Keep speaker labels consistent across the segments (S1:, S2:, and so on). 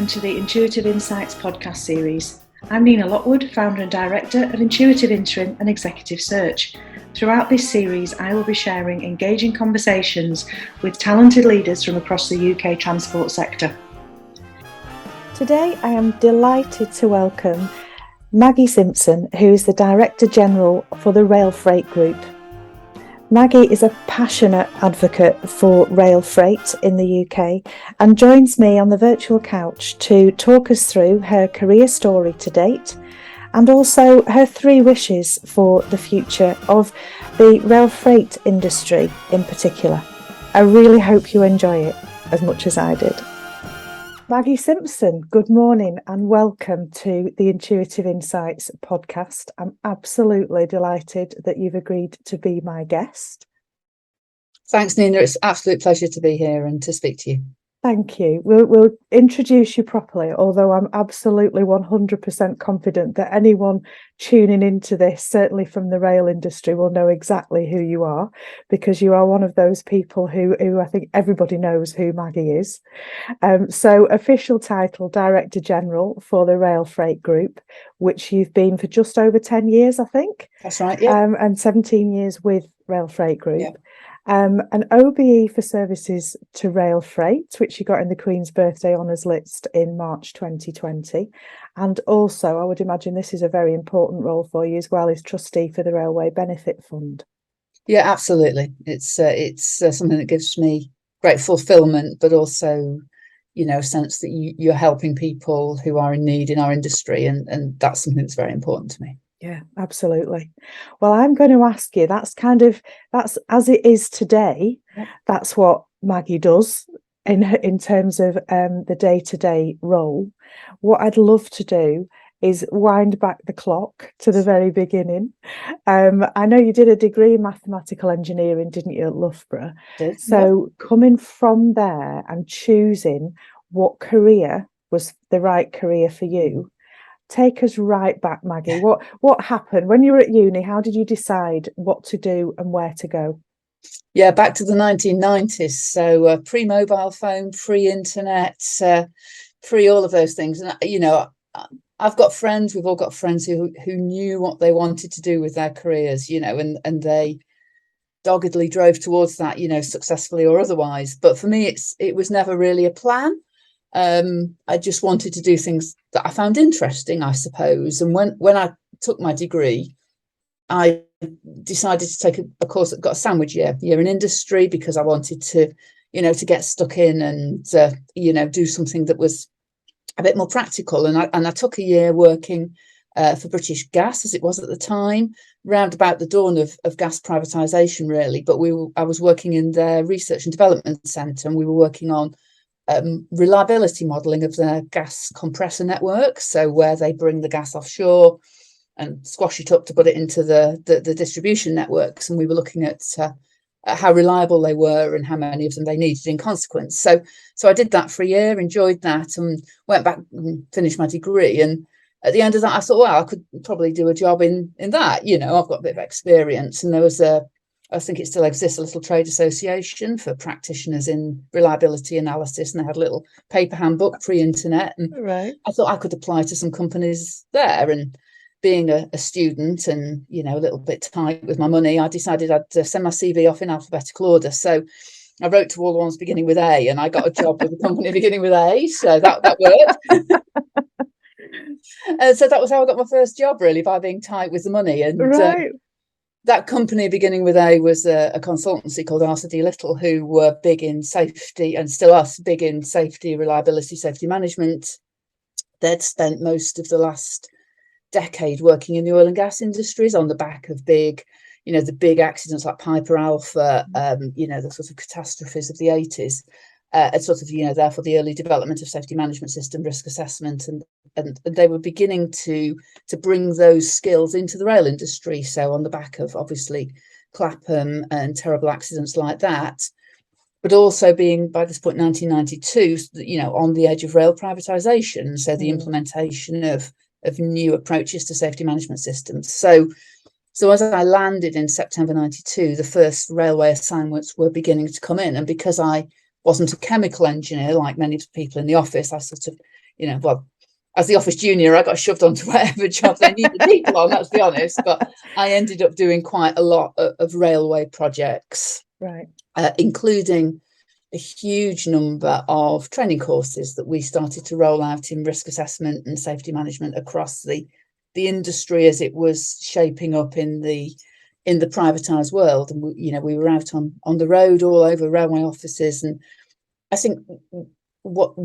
S1: welcome to the Intuitive Insights podcast series. I'm Nina Lockwood, founder and director of Intuitive Interim and Executive Search. Throughout this series, I will be sharing engaging conversations with talented leaders from across the UK transport sector. Today, I am delighted to welcome Maggie Simpson, who is the Director General for the Rail Freight Group. Maggie is a passionate advocate for rail freight in the UK and joins me on the virtual couch to talk us through her career story to date and also her 3 wishes for the future of the rail freight industry in particular. I really hope you enjoy it as much as I did. Maggie Simpson, good morning and welcome to the Intuitive Insights podcast. I'm absolutely delighted that you've agreed to be my guest.
S2: Thanks, Nina. It's an absolute pleasure to be here and to speak to you.
S1: Thank you. We'll introduce you properly, although I'm absolutely 100% confident that anyone tuning into this, certainly from the rail industry, will know exactly who you are, because you are one of those people who I think everybody knows who Maggie is. So official title, Director General for the Rail Freight Group, which you've been for just over 10 years, I think.
S2: That's right, yeah.
S1: And 17 years with Rail Freight Group.
S2: Yeah.
S1: An OBE for services to rail freight, which you got in the Queen's Birthday Honours list in March 2020. And also, I would imagine this is a very important role for you as well, as trustee for the Railway Benefit Fund.
S2: Yeah, absolutely. It's something that gives me great fulfilment, but also, a sense that you're helping people who are in need in our industry. And that's something that's very important to me.
S1: Yeah, absolutely. Well, I'm going to ask you, that's as it is today. Yep. That's what Maggie does in terms of the day-to-day role. What I'd love to do is wind back the clock to the very beginning. I know you did a degree in mathematical engineering, didn't you, at Loughborough?
S2: Did,
S1: so
S2: yeah.
S1: Coming from there and choosing what career was the right career for you. Take us right back, Maggie. What happened when you were at uni? How did you decide what to do and where to go?
S2: Yeah, back to the 1990s. So pre-mobile phone, pre-internet, pre all of those things. And I've got friends. We've all got friends who knew what they wanted to do with their careers. And they doggedly drove towards that. Successfully or otherwise. But for me, it was never really a plan. I just wanted to do things that I found interesting, I suppose. And when I took my degree, I decided to take a course that got a sandwich year in industry, because I wanted to, to get stuck in and, do something that was a bit more practical. And I took a year working for British Gas, as it was at the time, round about the dawn of gas privatisation, really. But I was working in their research and development centre, and we were working on reliability modelling of their gas compressor network, so where they bring the gas offshore and squash it up to put it into the distribution networks, and we were looking at how reliable they were and how many of them they needed in consequence. So I did that for a year, enjoyed that, and went back and finished my degree. And at the end of that, I thought, well, I could probably do a job in that. I've got a bit of experience, and there was I think it still exists, a little trade association for practitioners in reliability analysis, and they had a little paper handbook pre-internet. And
S1: right.
S2: I thought I could apply to some companies there. And being a student and, a little bit tight with my money, I decided I'd send my CV off in alphabetical order. So I wrote to all the ones beginning with A, and I got a job with a company beginning with A. So that worked. So that was how I got my first job, really, by being tight with the money. And
S1: right.
S2: That company beginning with A was a consultancy called R.C.D. Little, who were big in safety, and still are big in safety, reliability, safety management. They'd spent most of the last decade working in the oil and gas industries on the back of big, the big accidents like Piper Alpha, the sort of catastrophes of the 80s. And sort of, therefore the early development of safety management system, risk assessment, and they were beginning to bring those skills into the rail industry. So on the back of obviously Clapham and terrible accidents like that, but also being by this point 1992, on the edge of rail privatisation. So the implementation of new approaches to safety management systems. So as I landed in September 92, the first railway assignments were beginning to come in, and because I wasn't a chemical engineer like many of the people in the office, I sort of well, as the office junior, I got shoved onto whatever job they needed people on, let's be honest. But I ended up doing quite a lot of railway projects,
S1: right,
S2: including a huge number of training courses that we started to roll out in risk assessment and safety management across the industry as it was shaping up in the privatized world. And we were out on the road all over railway offices, and I think what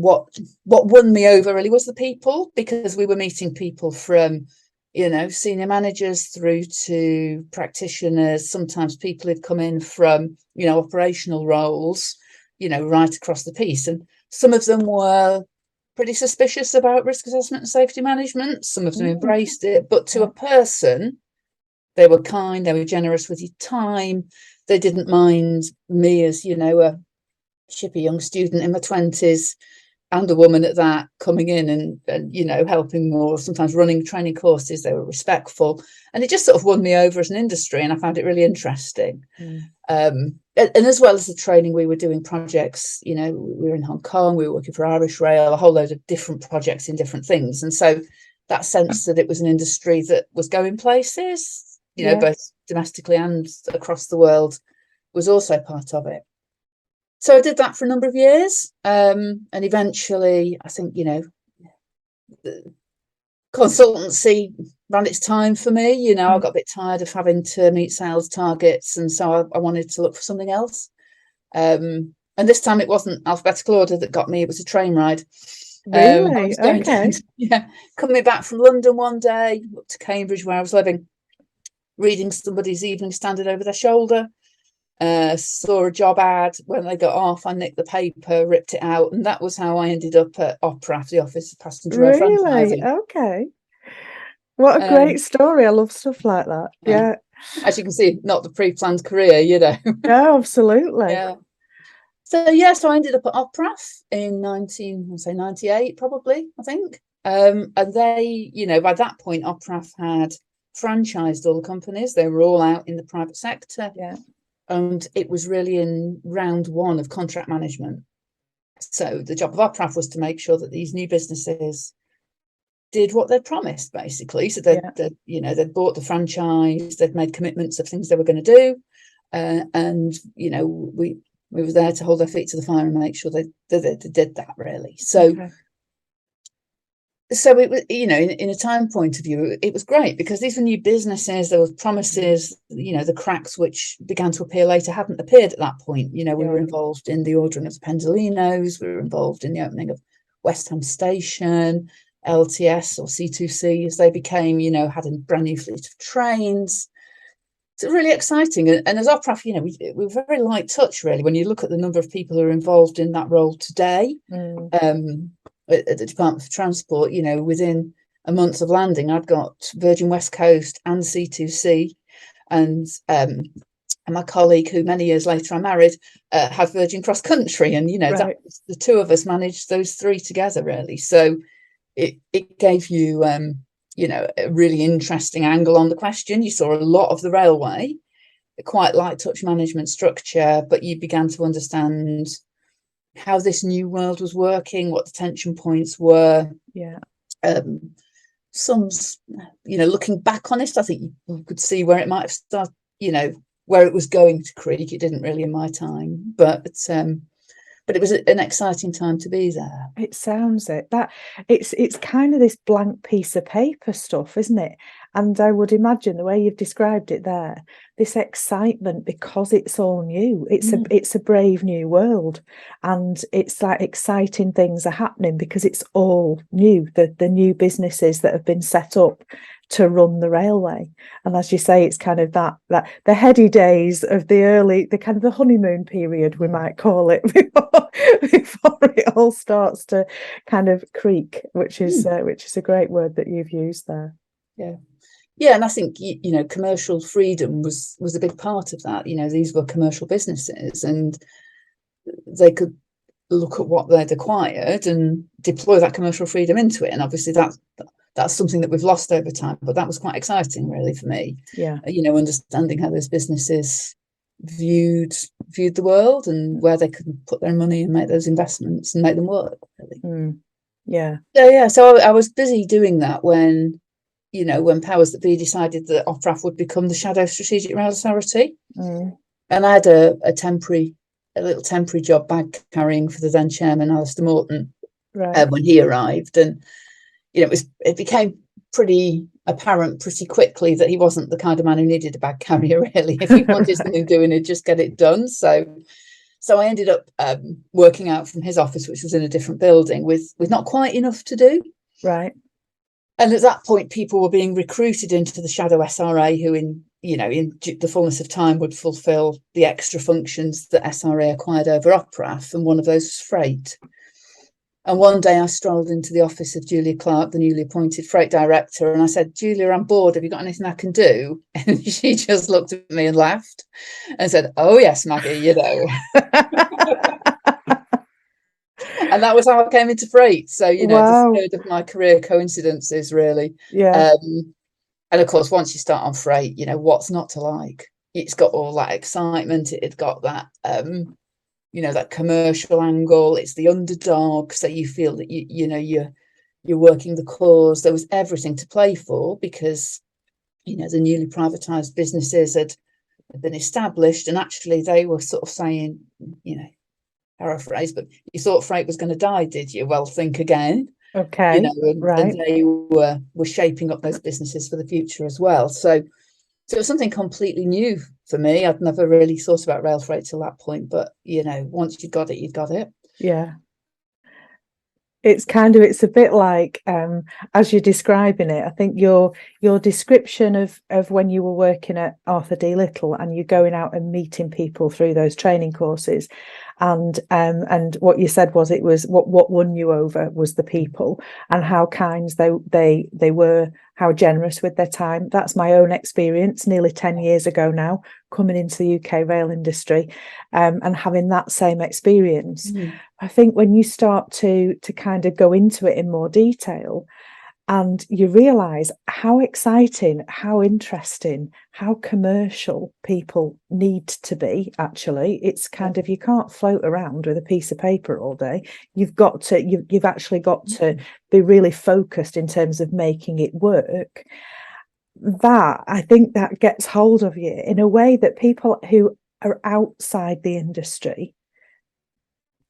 S2: won me over really was the people, because we were meeting people from senior managers through to practitioners. Sometimes people had come in from operational roles, right across the piece, and some of them were pretty suspicious about risk assessment and safety management. Some of them embraced it, but to a person, they were kind, they were generous with your time. They didn't mind me as a chippy young student in my 20s, and a woman at that, coming in and helping, or sometimes running training courses. They were respectful, and it just sort of won me over as an industry, and I found it really interesting. And as well as the training, we were doing projects. We were in Hong Kong, we were working for Irish Rail, a whole load of different projects in different things, and so that sense that it was an industry that was going places, both domestically and across the world, was also part of it. So I did that for a number of years, and eventually, I think the consultancy ran its time for me. I got a bit tired of having to meet sales targets, and so I wanted to look for something else. And this time it wasn't alphabetical order that got me; it was a train ride.
S1: Really? Okay.
S2: Coming back from London one day up to Cambridge, where I was living, reading somebody's Evening Standard over their shoulder. Saw a job ad. When they got off, I nicked the paper, ripped it out, and that was how I ended up at OPRAF, the Office of Passenger Rail Franchising.
S1: Okay. What a great story. I love stuff like that. Yeah.
S2: As you can see, not the pre-planned career,
S1: No, absolutely.
S2: Yeah. So I ended up at OPRAF in 1998, probably, I think. And they, by that point, OPRAF had franchised all the companies. They were all out in the private sector.
S1: Yeah.
S2: And it was really in round one of contract management. So the job of OPRAF was to make sure that these new businesses did what they'd promised, basically. So they'd bought the franchise, they'd made commitments of things they were going to do, and we were there to hold their feet to the fire and make sure they did that, really. So. Okay. So it was, in a time point of view, it was great, because these were new businesses. There were promises, the cracks which began to appear later hadn't appeared at that point. We were involved in the ordering of the Pendolinos. We were involved in the opening of West Ham Station, LTS or C2C as they became, had a brand new fleet of trains. It's really exciting. And as OPRAF, we were very light touch, really, when you look at the number of people who are involved in that role today. At the Department for Transport, within a month of landing, I'd got Virgin West Coast and C2C, and my colleague, who many years later I married, had Virgin Cross Country, and that the two of us managed those three together, really. So it gave you a really interesting angle on the question. You saw a lot of the railway, quite light touch management structure, but you began to understand how this new world was working, what the tension points were. Looking back on it, I think you could see where it might have started, where it was going to creak. It didn't really in my time, but it was an exciting time to be there.
S1: It sounds that it's kind of this blank piece of paper stuff, isn't it? And I would imagine the way you've described it there, this excitement, because it's all new. It's a brave new world, and it's like exciting things are happening because it's all new. The new businesses that have been set up to run the railway, and as you say, it's kind of that the heady days of the kind of the honeymoon period, we might call it, before it all starts to kind of creak, which is a great word that you've used there.
S2: Yeah, and I think commercial freedom was a big part of that. These were commercial businesses, and they could look at what they'd acquired and deploy that commercial freedom into it. And obviously that's something that we've lost over time, but that was quite exciting, really, for me. Understanding how those businesses viewed the world and where they could put their money and make those investments and make them work, really.
S1: Yeah.
S2: So I was busy doing that when, when powers that be decided that OPRAF would become the Shadow Strategic Rail Authority. And I had a little temporary job bag carrying for the then chairman, Alistair Morton, when he arrived. And, it became pretty apparent pretty quickly that he wasn't the kind of man who needed a bag carrier, really. If he wanted something doing, he'd just get it done. So I ended up working out from his office, which was in a different building, with not quite enough to do.
S1: Right.
S2: And at that point, people were being recruited into the Shadow SRA, who in the fullness of time would fulfil the extra functions that SRA acquired over OPRAF, and one of those was freight. And one day I strolled into the office of Julia Clark, the newly appointed freight director, and I said, "Julia, I'm bored. Have you got anything I can do?" And she just looked at me and laughed and said, "Oh, yes, Maggie, And that was how I came into freight. So,
S1: Wow.
S2: the third of my career coincidences, really.
S1: Yeah.
S2: And of course, once you start on freight, what's not to like? It's got all that excitement. It's got that, that commercial angle. It's the underdog. So you feel that you're working the cause. There was everything to play for because, the newly privatized businesses had been established, and actually they were sort of saying, paraphrase, but you thought freight was going to die, did you? Well, think again.
S1: Okay.
S2: And they were shaping up those businesses for the future as well. So it was something completely new for me. I'd never really thought about rail freight till that point, but once you got it, you got it.
S1: Yeah. It's a bit like, as you're describing it, I think your description of when you were working at Arthur D. Little and you going out and meeting people through those training courses, and what you said was it was what won you over was the people and how kind they were, how generous with their time. That's my own experience nearly 10 years ago now, coming into the UK rail industry, and having that same experience. I think when you start to kind of go into it in more detail and you realise how exciting, how interesting, how commercial people need to be, actually, it's kind of, you can't float around with a piece of paper all day. You've actually got to be really focused in terms of making it work. I think that gets hold of you in a way that people who are outside the industry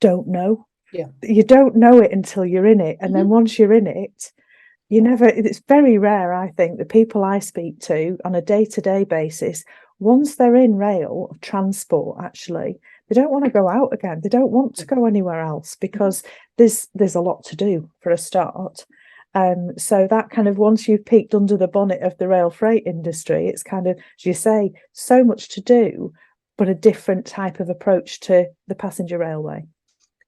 S1: don't know.
S2: Yeah.
S1: You don't know it until you're in it. And then once you're in it, it's very rare, I think, the people I speak to on a day-to-day basis, once they're in rail transport, actually, they don't want to go out again. They don't want to go anywhere else because there's a lot to do for a start. So that kind of, once you've peeked under the bonnet of the rail freight industry, it's kind of, as you say, so much to do, but a different type of approach to the passenger railway.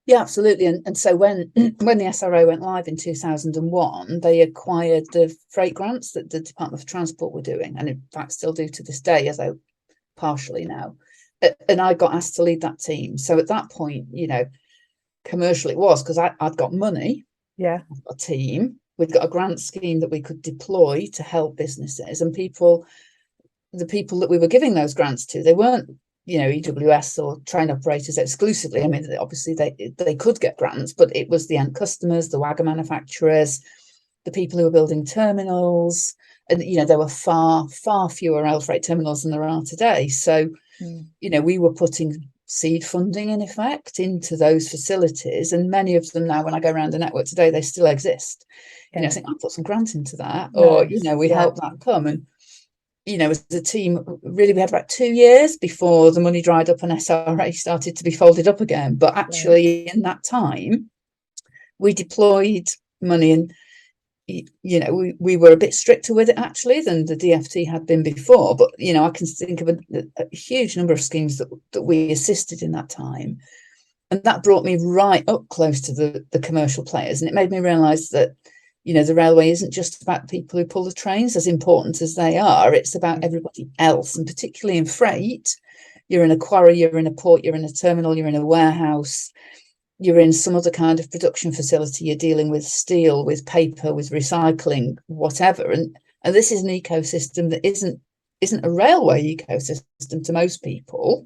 S2: Yeah, absolutely. And so when the SRO went live in 2001, they acquired the freight grants that the Department for Transport were doing, and in fact still do to this day, as I partially now. And I got asked to lead that team. So at that point, commercial it was, because I'd got money.
S1: Yeah.
S2: I've got a team. We'd got a grant scheme that we could deploy to help businesses, and the people that we were giving those grants to, they weren't EWS or train operators exclusively. I mean, obviously they could get grants, but it was the end customers, the waggon manufacturers, the people who were building terminals, and there were far fewer rail freight terminals than there are today. So we were putting seed funding in effect into those facilities, and many of them now, when I go around the network today, they still exist. I think I put some grant into that, or we helped that come. And as a team, really, we had about 2 years before the money dried up and SRA started to be folded up again. But actually, in that time, we deployed money, and we were a bit stricter with it actually than the DFT had been before. But I can think of a huge number of schemes that we assisted in that time, and that brought me right up close to the commercial players, and it made me realise that the railway isn't just about people who pull the trains, as important as they are. It's about everybody else, and particularly in freight, you're in a quarry, you're in a port, you're in a terminal, you're in a warehouse, you're in some other kind of production facility, you're dealing with steel, with paper, with recycling, whatever. And this is an ecosystem that isn't a railway ecosystem to most people,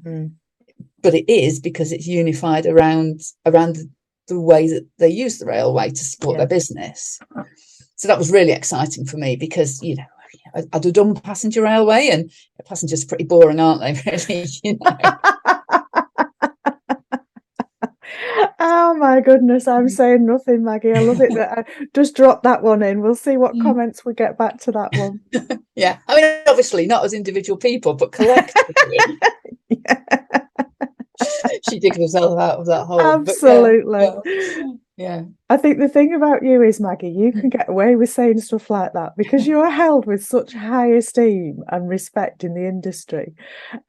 S2: but it is, because it's unified around the way that they use the railway to support their business. So that was really exciting for me because, you know, I'd have done passenger railway, and passengers are pretty boring, aren't they, really? You know?
S1: Oh my goodness, I'm saying nothing, Maggie. I love it that I just drop that one in. We'll see what comments we get back to that one.
S2: Yeah, I mean, obviously not as individual people, but collectively. She digged herself out of that hole.
S1: Absolutely.
S2: Yeah.
S1: I think the thing about you is, Maggie, you can get away with saying stuff like that because you're held with such high esteem and respect in the industry.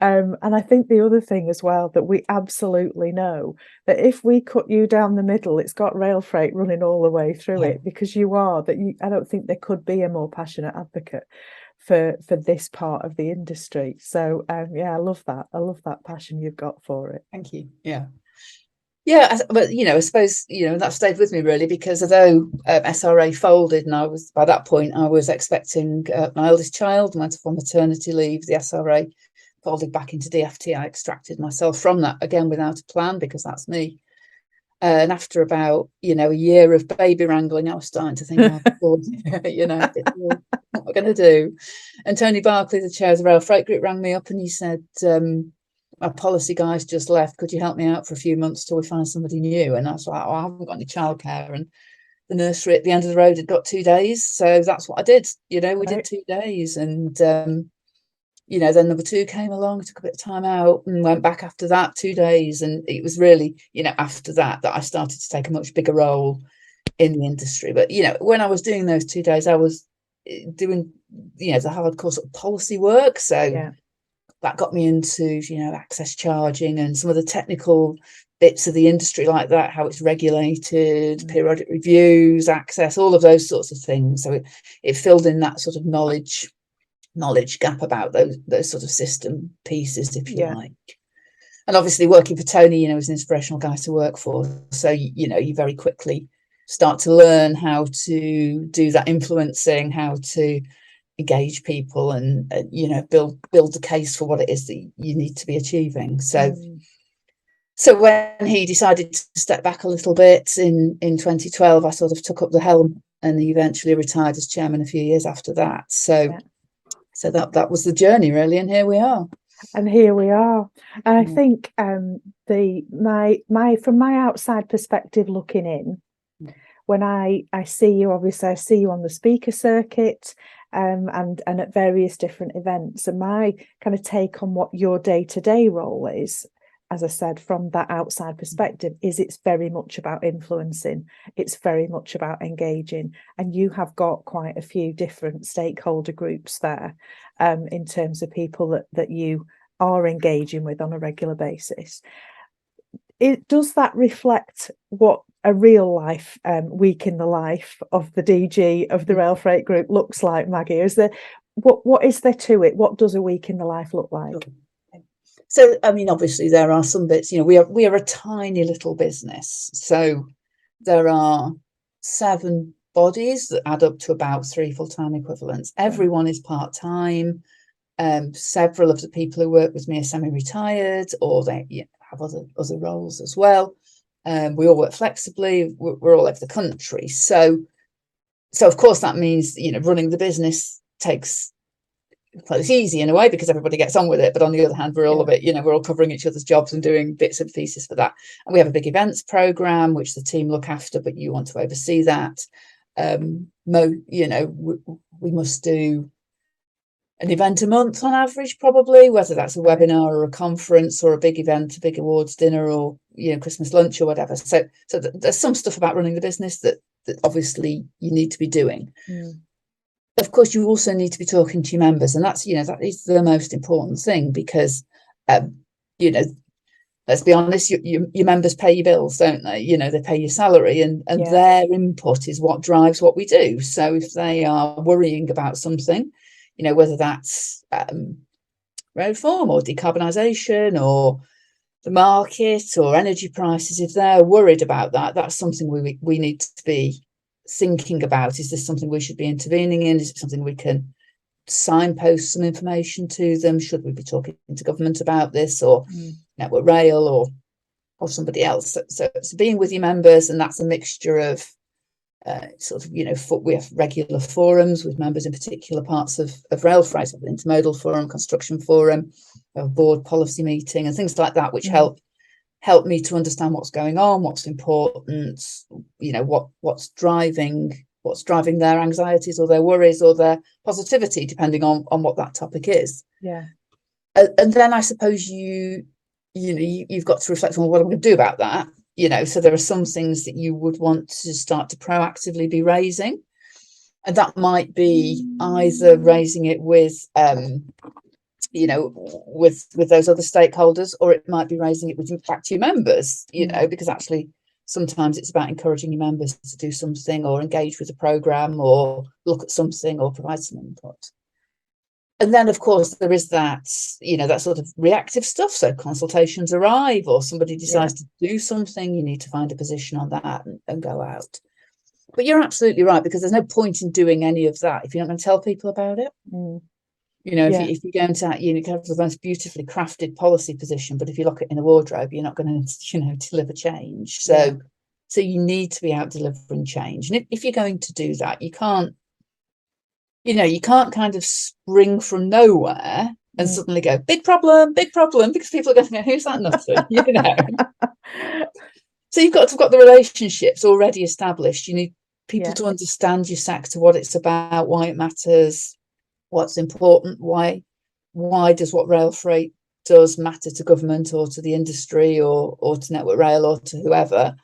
S1: And I think the other thing as well that we absolutely know that if we cut you down the middle, it's got rail freight running all the way through it because you are that. I don't think there could be a more passionate advocate for this part of the industry. So yeah, I love that. I love that passion you've got for it.
S2: Thank you. Yeah, but you know, I suppose, you know, that stayed with me really because although SRA folded, and I was by that point I was expecting my eldest child, went on maternity leave. The SRA folded back into DFT. I extracted myself from that again without a plan because that's me. And after about, you know, a year of baby wrangling, I was starting to think, oh, you know, what am I going to do? And Tony Barclay, the chair of the Rail Freight Group, rang me up and he said, our policy guys just left. Could you help me out for a few months till we find somebody new? And I was like, oh, I haven't got any childcare. And the nursery at the end of the road had got 2 days. So that's what I did. You know, we did 2 days. And, you know, then number 2 came along, took a bit of time out and went back after that 2 days. And it was really, you know, after that I started to take a much bigger role in the industry. But, you know, when I was doing those 2 days, I was doing, you know, the hardcore sort of policy work. So that got me into, you know, access charging and some of the technical bits of the industry like that, how it's regulated, periodic reviews, access, all of those sorts of things. So it filled in that sort of knowledge gap about those sort of system pieces, if you like. And obviously working for Tony, you know, was an inspirational guy to work for. So, you know, you very quickly start to learn how to do that influencing, how to engage people and you know, build the case for what it is that you need to be achieving. So when he decided to step back a little bit in 2012, I sort of took up the helm, and he eventually retired as chairman a few years after that. So that was the journey really, and here we are. And
S1: I think from my outside perspective looking in, when I see you, obviously I see you on the speaker circuit and at various different events, and my kind of take on what your day-to-day role is, as I said, from that outside perspective, is it's very much about influencing. It's very much about engaging, and you have got quite a few different stakeholder groups there in terms of people that you are engaging with on a regular basis. Does that reflect what a real life week in the life of the DG of the Rail Freight Group looks like, Maggie? Is there what is there to it? What does a week in the life look like?
S2: So, I mean, obviously there are some bits, you know, we are a tiny little business. So there are 7 bodies that add up to about 3 full-time equivalents. Everyone is part-time. Several of the people who work with me are semi-retired, or they have other roles as well. We all work flexibly. We're all over the country. So of course that means, you know, running the business takes, well, it's easy in a way because everybody gets on with it. But on the other hand, we're all a bit, you know, we're all covering each other's jobs and doing bits and pieces for that. And we have a big events program, which the team look after, but you want to oversee that. You know, we must do an event a month on average, probably, whether that's a webinar or a conference or a big event, a big awards dinner, or, you know, Christmas lunch or whatever. So there's some stuff about running the business that obviously you need to be doing. Of course, you also need to be talking to your members, and that's, you know, that is the most important thing because, you know, let's be honest, your members pay your bills, don't they? You know, they pay your salary, and their input is what drives what we do. So if they are worrying about something, you know, whether that's road reform or decarbonisation or the market or energy prices, if they're worried about that, that's something we need to be thinking about. Is this something we should be intervening in? Is it something we can signpost some information to them? Should we be talking to government about this, or Network Rail, or somebody else. So being with your members, and that's a mixture of sort of, we have regular forums with members in particular parts of rail freight, an intermodal forum, construction forum, a board policy meeting, and things like that, which help me to understand what's going on, what's important, what's driving their anxieties or their worries or their positivity, depending on what that topic is.
S1: Yeah.
S2: And then I suppose you've got to reflect on what I'm going to do about that. So there are some things that you would want to start to proactively be raising, and that might be either raising it with with those other stakeholders, or it might be raising it with back to your members, because actually sometimes it's about encouraging your members to do something or engage with a program or look at something or provide some input. And then, of course, there is that, that sort of reactive stuff. So consultations arrive or somebody decides to do something, you need to find a position on that and go out. But you're absolutely right, because there's no point in doing any of that if you're not going to tell people about it. If you're going to, you can have the most beautifully crafted policy position, but if you lock it in a wardrobe, you're not going to, deliver change. So you need to be out delivering change. And if you're going to do that, you can't kind of spring from nowhere and suddenly go, big problem, because people are going to go, who's that nutter? So you've got to have got the relationships already established. You need people to understand your sector, what it's about, why it matters, what's important, why does what rail freight does matter to government or to the industry or to Network Rail or to whoever.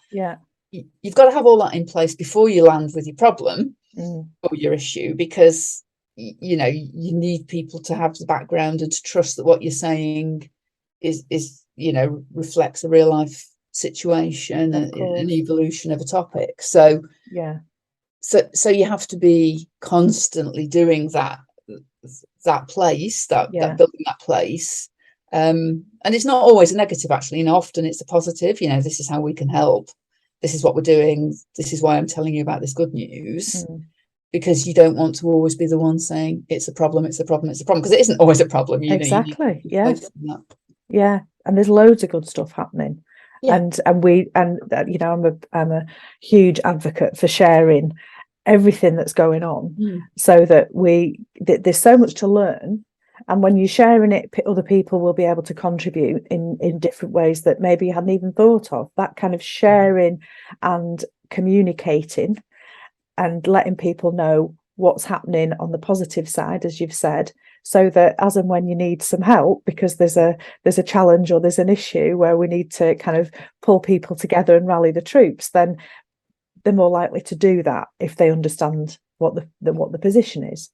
S2: You've got to have all that in place before you land with your problem or your issue, because you need people to have the background and to trust that what you're saying is reflects a real life situation and an evolution of a topic. So you have to be constantly doing that place, that building that place. And it's not always a negative, actually. Often it's a positive. This is how we can help. This is what we're doing. This is why I'm telling you about this good news. Because you don't want to always be the one saying it's a problem, because it isn't always a problem.
S1: Exactly. Yeah. And there's loads of good stuff happening. And I'm a huge advocate for sharing everything that's going on, so that there's so much to learn, and when you're sharing it, other people will be able to contribute in different ways that maybe you hadn't even thought of. That kind of sharing and communicating and letting people know what's happening on the positive side, as you've said, so that as and when you need some help, because there's a challenge or there's an issue where we need to kind of pull people together and rally the troops, then they're more likely to do that if they understand what the position is.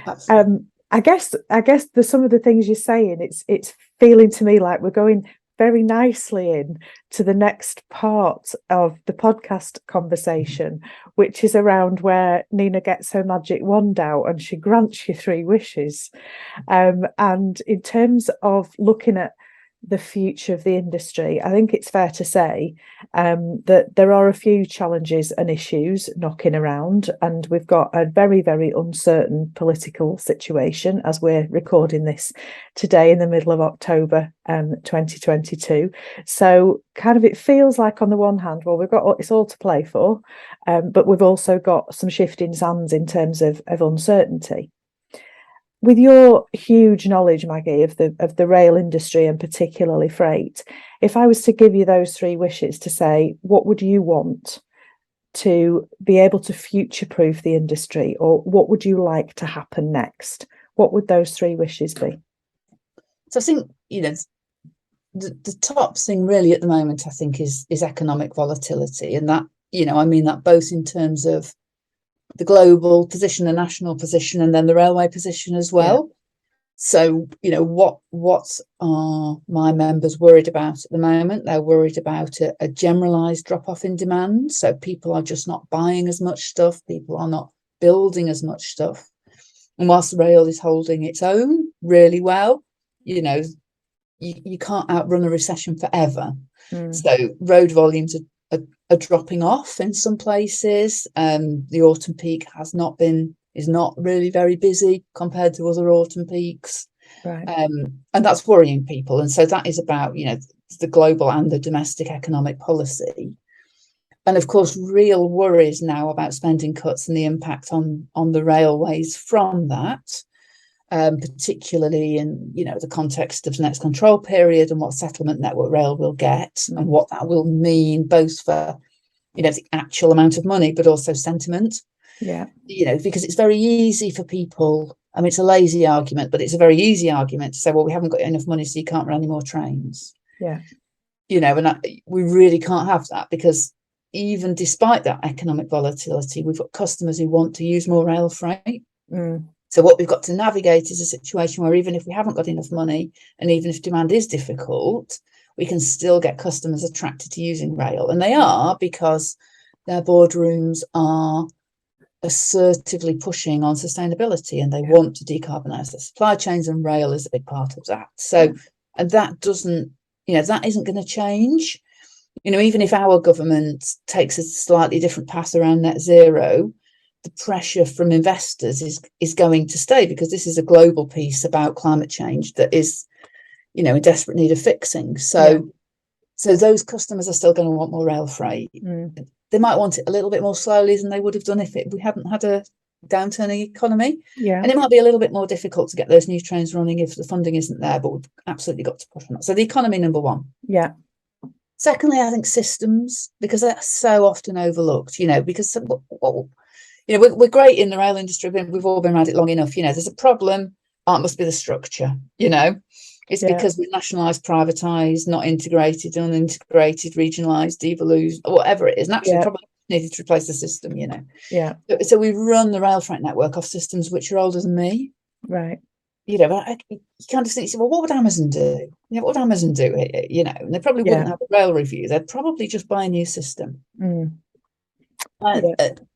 S2: Absolutely.
S1: I guess some of the things you're saying, it's feeling to me like we're going very nicely in to the next part of the podcast conversation, which is around where Nina gets her magic wand out and she grants you 3 wishes. And in terms of looking at the future of the industry, I think it's fair to say that there are a few challenges and issues knocking around, and we've got a very, very uncertain political situation as we're recording this today in the middle of October 2022. So kind of it feels like, on the one hand, well, we've got it's all to play for, but we've also got some shifting sands in terms of uncertainty. With your huge knowledge, Maggie, of the rail industry and particularly freight, if I was to give you those 3 wishes to say, what would you want to be able to future-proof the industry, or what would you like to happen next? What would those 3 wishes be?
S2: So I think, the top thing really at the moment, I think, is economic volatility, and that, I mean that both in terms of the global position, the national position, and then the railway position as well. So, what are my members worried about at the moment? They're worried about a generalised drop-off in demand. So people are just not buying as much stuff. People are not building as much stuff. And whilst the rail is holding its own really well, you can't outrun a recession forever. So road volumes are dropping off in some places. The autumn peak is not really very busy compared to other autumn peaks.
S1: Right.
S2: And that's worrying people. And so that is about, the global and the domestic economic policy. And of course, real worries now about spending cuts and the impact on the railways from that, particularly in, the context of the next control period and what settlement Network Rail will get and what that will mean both for, the actual amount of money, but also sentiment.
S1: Yeah.
S2: Because it's very easy for people. I mean, it's a lazy argument, but it's a very easy argument to say, well, we haven't got enough money, so you can't run any more trains.
S1: Yeah.
S2: And we really can't have that, because even despite that economic volatility, we've got customers who want to use more rail freight. So what we've got to navigate is a situation where even if we haven't got enough money, and even if demand is difficult, we can still get customers attracted to using rail. And they are, because their boardrooms are assertively pushing on sustainability, and they want to decarbonize their supply chains, and rail is a big part of that. So, and that doesn't, that isn't going to change. Even if our government takes a slightly different path around net zero, the pressure from investors is going to stay, because this is a global piece about climate change that is, in desperate need of fixing. So those customers are still going to want more rail freight. They might want it a little bit more slowly than they would have done if we hadn't had a downturning economy.
S1: Yeah.
S2: And it might be a little bit more difficult to get those new trains running if the funding isn't there, but we've absolutely got to push on that. So the economy, number one.
S1: Yeah.
S2: Secondly, I think systems, because they're so often overlooked, because we're great in the rail industry. We've all been around it long enough. There's a problem. It must be the structure. It's because we've nationalised, privatised, not integrated, unintegrated, regionalised, devolution, whatever it is. And actually, probably needed to replace the system.
S1: Yeah.
S2: So we run the rail freight network off systems which are older than me.
S1: Right.
S2: But you kind of think, well, what would Amazon do? What would Amazon do? And they probably wouldn't have a rail review. They'd probably just buy a new system. And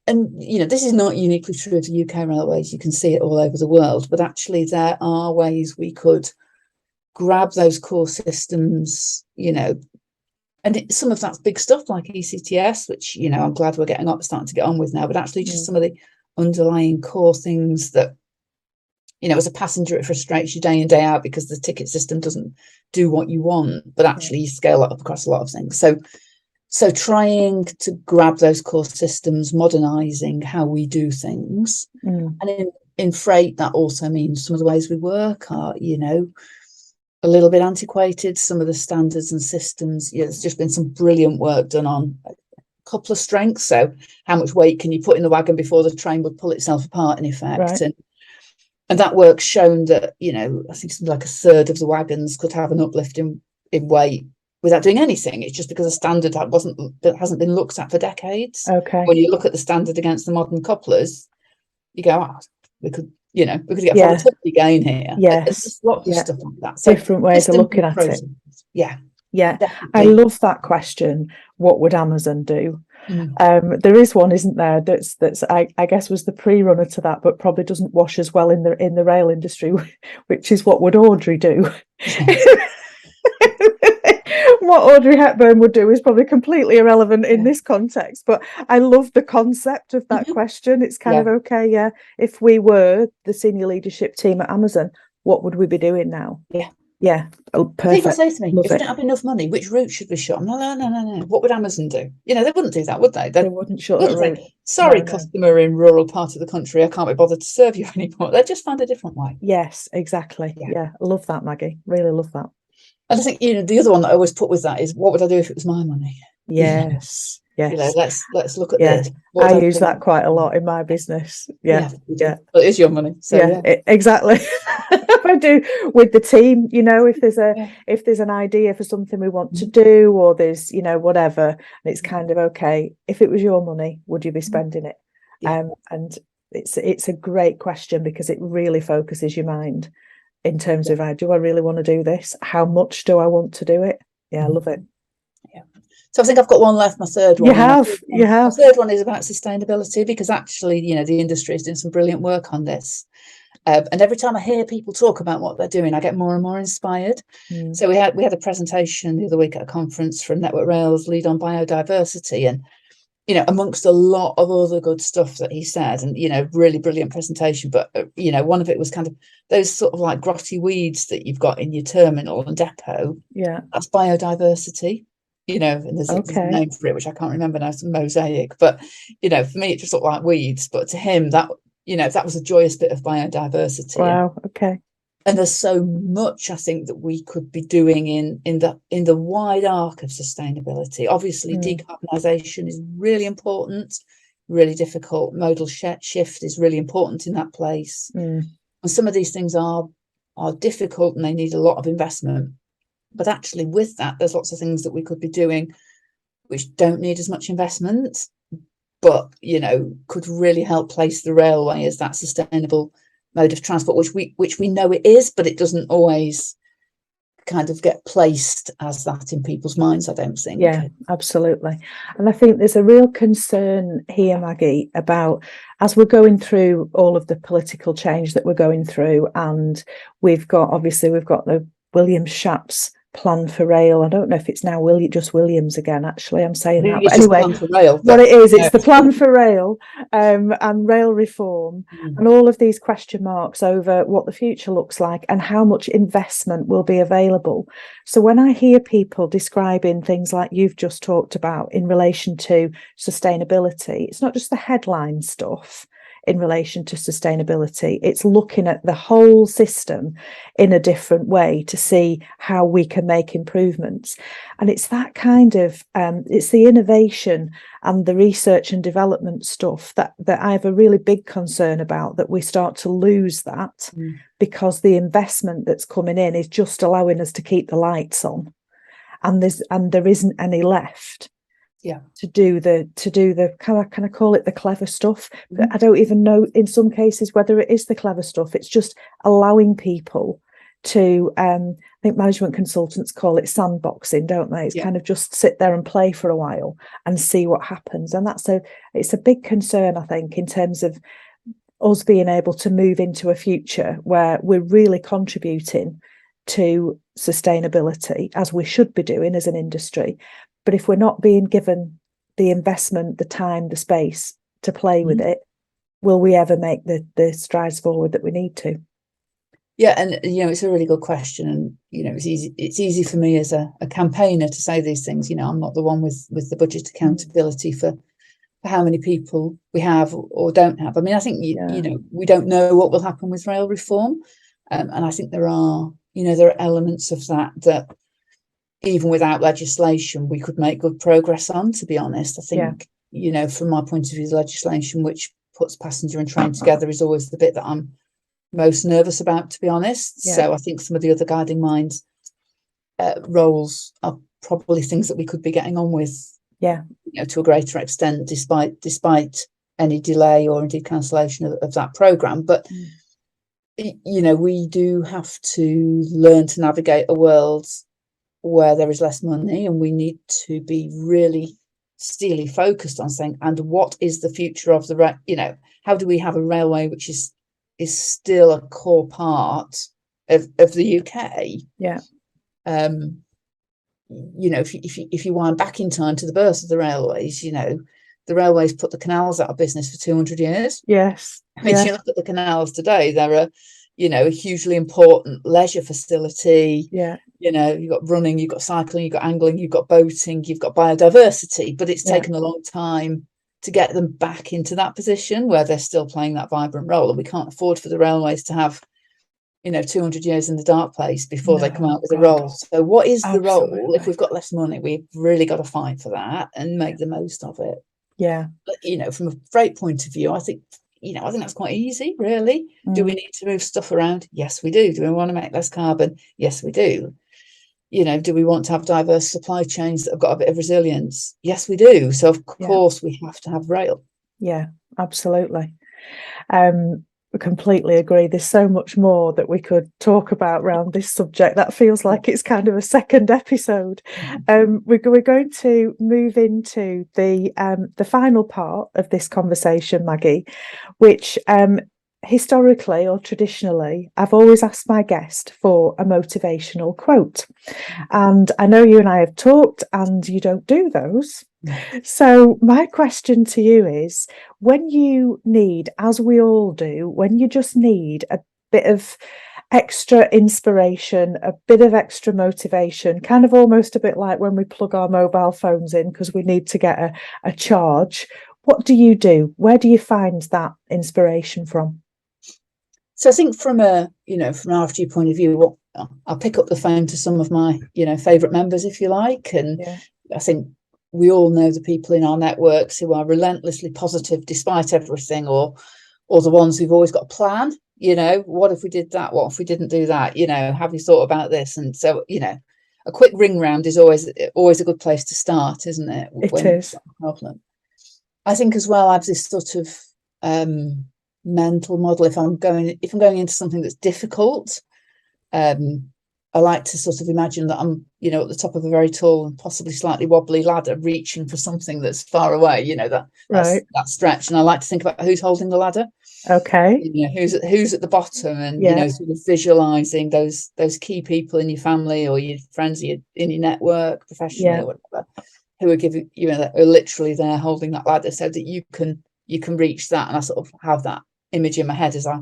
S2: this is not uniquely true of the UK railways. You can see it all over the world. But actually, there are ways we could grab those core systems, and some of that's big stuff like ECTS, which, I'm glad we're starting to get on with now. But actually, just some of the underlying core things that, as a passenger, it frustrates you day in, day out because the ticket system doesn't do what you want, but actually you scale up across a lot of things. So trying to grab those core systems, modernising how we do things. And in freight, that also means some of the ways we work are, a little bit antiquated. Some of the standards and systems, there's just been some brilliant work done on a couple of strengths. So how much weight can you put in the wagon before the train would pull itself apart, in effect? Right. And that work's shown that, I think something like a third of the wagons could have an uplift in weight without doing anything. It's just because a standard that hasn't been looked at for decades.
S1: Okay.
S2: When you look at the standard against the modern couplers, you go, we could get productivity gain here.
S1: Yes.
S2: There's lots of stuff like that. So
S1: different ways of looking at it.
S2: Yeah.
S1: Yeah.
S2: Definitely.
S1: I love that question. What would Amazon do? There is one, isn't there, that's I guess was the pre-runner to that, but probably doesn't wash as well in the rail industry, which is what would Audrey do? Yes. What Audrey Hepburn would do is probably completely irrelevant in this context, but I love the concept of that question. It's kind of okay, if we were the senior leadership team at Amazon, what would we be doing now? Yeah. Oh, perfect.
S2: People say to me, if we don't have enough money, which route should we shut? No. What would Amazon do? They wouldn't do that, would they? They
S1: wouldn't shut a route.
S2: Sorry, customer in rural part of the country, I can't be bothered to serve you anymore. They'd just find a different way.
S1: Yes, exactly. Yeah. I love that, Maggie. Really love that.
S2: And I think, the other one that I always put with that is, what would I do if it was my money?
S1: Yes. Yes.
S2: Let's look at this.
S1: I use that quite a lot in my business. Yeah.
S2: Well, it is your money. So
S1: exactly. I do with the team, if there's an idea for something we want to do, or there's, whatever, and it's kind of okay, if it was your money, would you be spending it? And it's a great question, because it really focuses your mind in terms of, do I really want to do this? How much do I want to do it? I love it.
S2: So I think I've got one left, my third one.
S1: You have.
S2: My third one is about sustainability, because actually, the industry is doing some brilliant work on this. And every time I hear people talk about what they're doing, I get more and more inspired. So we had a presentation the other week at a conference from Network Rail's Lead on Biodiversity, and you know, amongst a lot of other good stuff that he said, and, you know, really brilliant presentation. But, you know, one of it was kind of those sort of like grotty weeds that you've got in your terminal and depot.
S1: Yeah.
S2: That's biodiversity, you know, and there's a name for it, which I can't remember now, it's a mosaic. But, you know, for me, it just looked like weeds. But to him, that, you know, that was a joyous bit of biodiversity.
S1: Wow. Okay.
S2: And there's so much, I think, that we could be doing in the wide arc of sustainability. Obviously, decarbonisation is really important, really difficult. Modal shift is really important in that place. And some of these things are difficult and they need a lot of investment. But actually, with that, there's lots of things that we could be doing which don't need as much investment, but, you know, could really help place the railway as that sustainable mode of transport, which we know it is, but it doesn't always kind of get placed as that in people's minds, I don't think.
S1: Yeah, absolutely. And I think there's a real concern here, Maggie, about, as we're going through all of the political change that we're going through, and we've got the William Shapps plan for rail. I don't know if it's now just Williams again, actually, I'm saying that. But anyway, what it is, it's the plan for rail and rail reform, and all of these question marks over what the future looks like and how much investment will be available. So when I hear people describing things like you've just talked about in relation to sustainability, it's not just the headline stuff in relation to sustainability. It's looking at the whole system in a different way to see how we can make improvements. And it's that kind of, it's the innovation and the research and development stuff that I have a really big concern about, that we start to lose that because the investment that's coming in is just allowing us to keep the lights on. And there isn't any left. To do the can I call it the clever stuff? But I don't even know in some cases whether it is the clever stuff. It's just allowing people to I think management consultants call it sandboxing, don't they? It's kind of just sit there and play for a while and see what happens. And it's a big concern, I think, in terms of us being able to move into a future where we're really contributing to sustainability, as we should be doing as an industry. But if we're not being given the investment, the time, the space to play with it, will we ever make the strides forward that we need to?
S2: Yeah, and, you know, it's a really good question. And, you know, it's easy for me as a campaigner to say these things. You know, I'm not the one with the budget accountability for how many people we have or don't have. I mean, I think, you know, we don't know what will happen with rail reform. And I think there are elements of that even without legislation, we could make good progress on, to be honest. I think, you know, from my point of view, the legislation which puts passenger and train together is always the bit that I'm most nervous about, to be honest. So I think some of the other guiding minds roles are probably things that we could be getting on with, you know, to a greater extent, despite any delay or indeed cancellation of that programme. But, you know, we do have to learn to navigate a world where there is less money, and we need to be really steely focused on saying, and what is the future of you know, how do we have a railway which is still a core part of the UK? You know, if you wind back in time to the birth of the railways, you know, the railways put the canals out of business for 200 years. I mean, if you look at the canals today, they're a hugely important leisure facility. You know, you've got running, you've got cycling, you've got angling, you've got boating, you've got biodiversity, but it's taken a long time to get them back into that position where they're still playing that vibrant role. And we can't afford for the railways to have, you know, 200 years in the dark place before they come out with a role. So what is the role? If we've got less money, we've really got to fight for that and make the most of it. But, you know, from a freight point of view, I think that's quite easy, really. Do we need to move stuff around? Yes, we do. Do we want to make less carbon? Yes, we do. You know, do we want to have diverse supply chains that have got a bit of resilience? Yes, we do. So, of course, we have to have rail.
S1: Yeah, absolutely. I completely agree. There's so much more that we could talk about around this subject. That feels like it's kind of a second episode. We're going to move into the final part of this conversation, Maggie, which historically or traditionally, I've always asked my guest for a motivational quote. And I know you and I have talked, and you don't do those So my question to you is, when you need, as we all do, when you just need a bit of extra inspiration, a bit of extra motivation, kind of almost a bit like when we plug our mobile phones in because we need to get a charge, what do you do? Where do you find that inspiration from?
S2: So I think from a, from an RFG point of view, I'll pick up the phone to some of my, favourite members, if you like. And
S1: Yeah.
S2: I think we all know the people in our networks who are relentlessly positive despite everything, or the ones who've always got a plan. What if we did that? What if we didn't do that? Have you thought about this? And so, a quick ring round is always a good place to start, isn't it?
S1: It is.
S2: Problem. I think as well, I have this sort of mental model. If I'm going into something that's difficult, I like to sort of imagine that I'm, at the top of a very tall and possibly slightly wobbly ladder, reaching for something that's far away. That stretch, and I like to think about who's holding the ladder.
S1: Okay.
S2: Who's at the bottom, and sort of visualizing those key people in your family or your friends in your network, professionally or whatever, who are giving are literally there holding that ladder so that you can reach that. And I sort of have that image in my head as I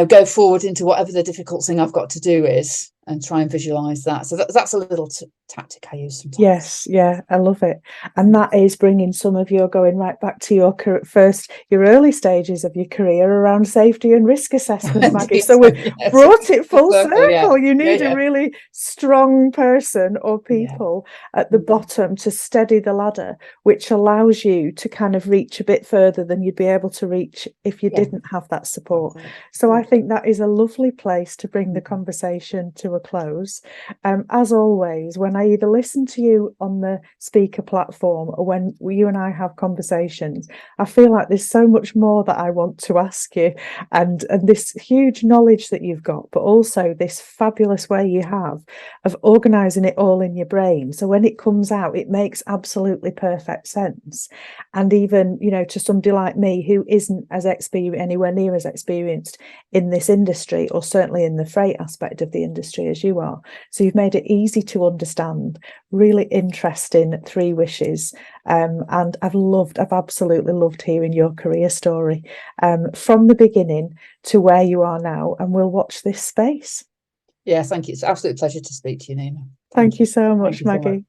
S2: go forward into whatever the difficult thing I've got to do is, and try and visualize that. So that's a little tactic I use sometimes.
S1: Yes, yeah, I love it. And that is bringing some of your going right back to your early stages of your career around safety and risk assessment, Maggie. So we brought it full circle. Yeah. You need a really strong person or people at the bottom to steady the ladder, which allows you to kind of reach a bit further than you'd be able to reach if you didn't have that support. So I think that is a lovely place to bring the conversation to a close. As always, when I either listen to you on the speaker platform or when you and I have conversations, I feel like there's so much more that I want to ask you, and this huge knowledge that you've got, but also this fabulous way you have of organising it all in your brain. So when it comes out, it makes absolutely perfect sense. And even, to somebody like me who isn't anywhere near as experienced in this industry, or certainly in the freight aspect of the industry as you are. So you've made it easy to understand, really interesting 3 wishes. And I've absolutely loved hearing your career story from the beginning to where you are now, and we'll watch this space.
S2: Yeah, thank you. It's an absolute pleasure to speak to you, Nina.
S1: Thank you so much, Maggie.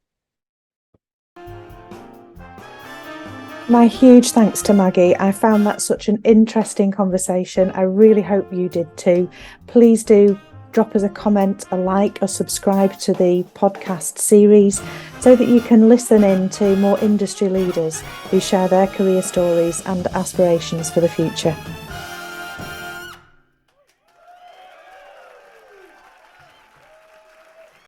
S1: My huge thanks to Maggie. I found that such an interesting conversation. I really hope you did too. Please do drop us a comment, a like, or subscribe to the podcast series so that you can listen in to more industry leaders who share their career stories and aspirations for the future.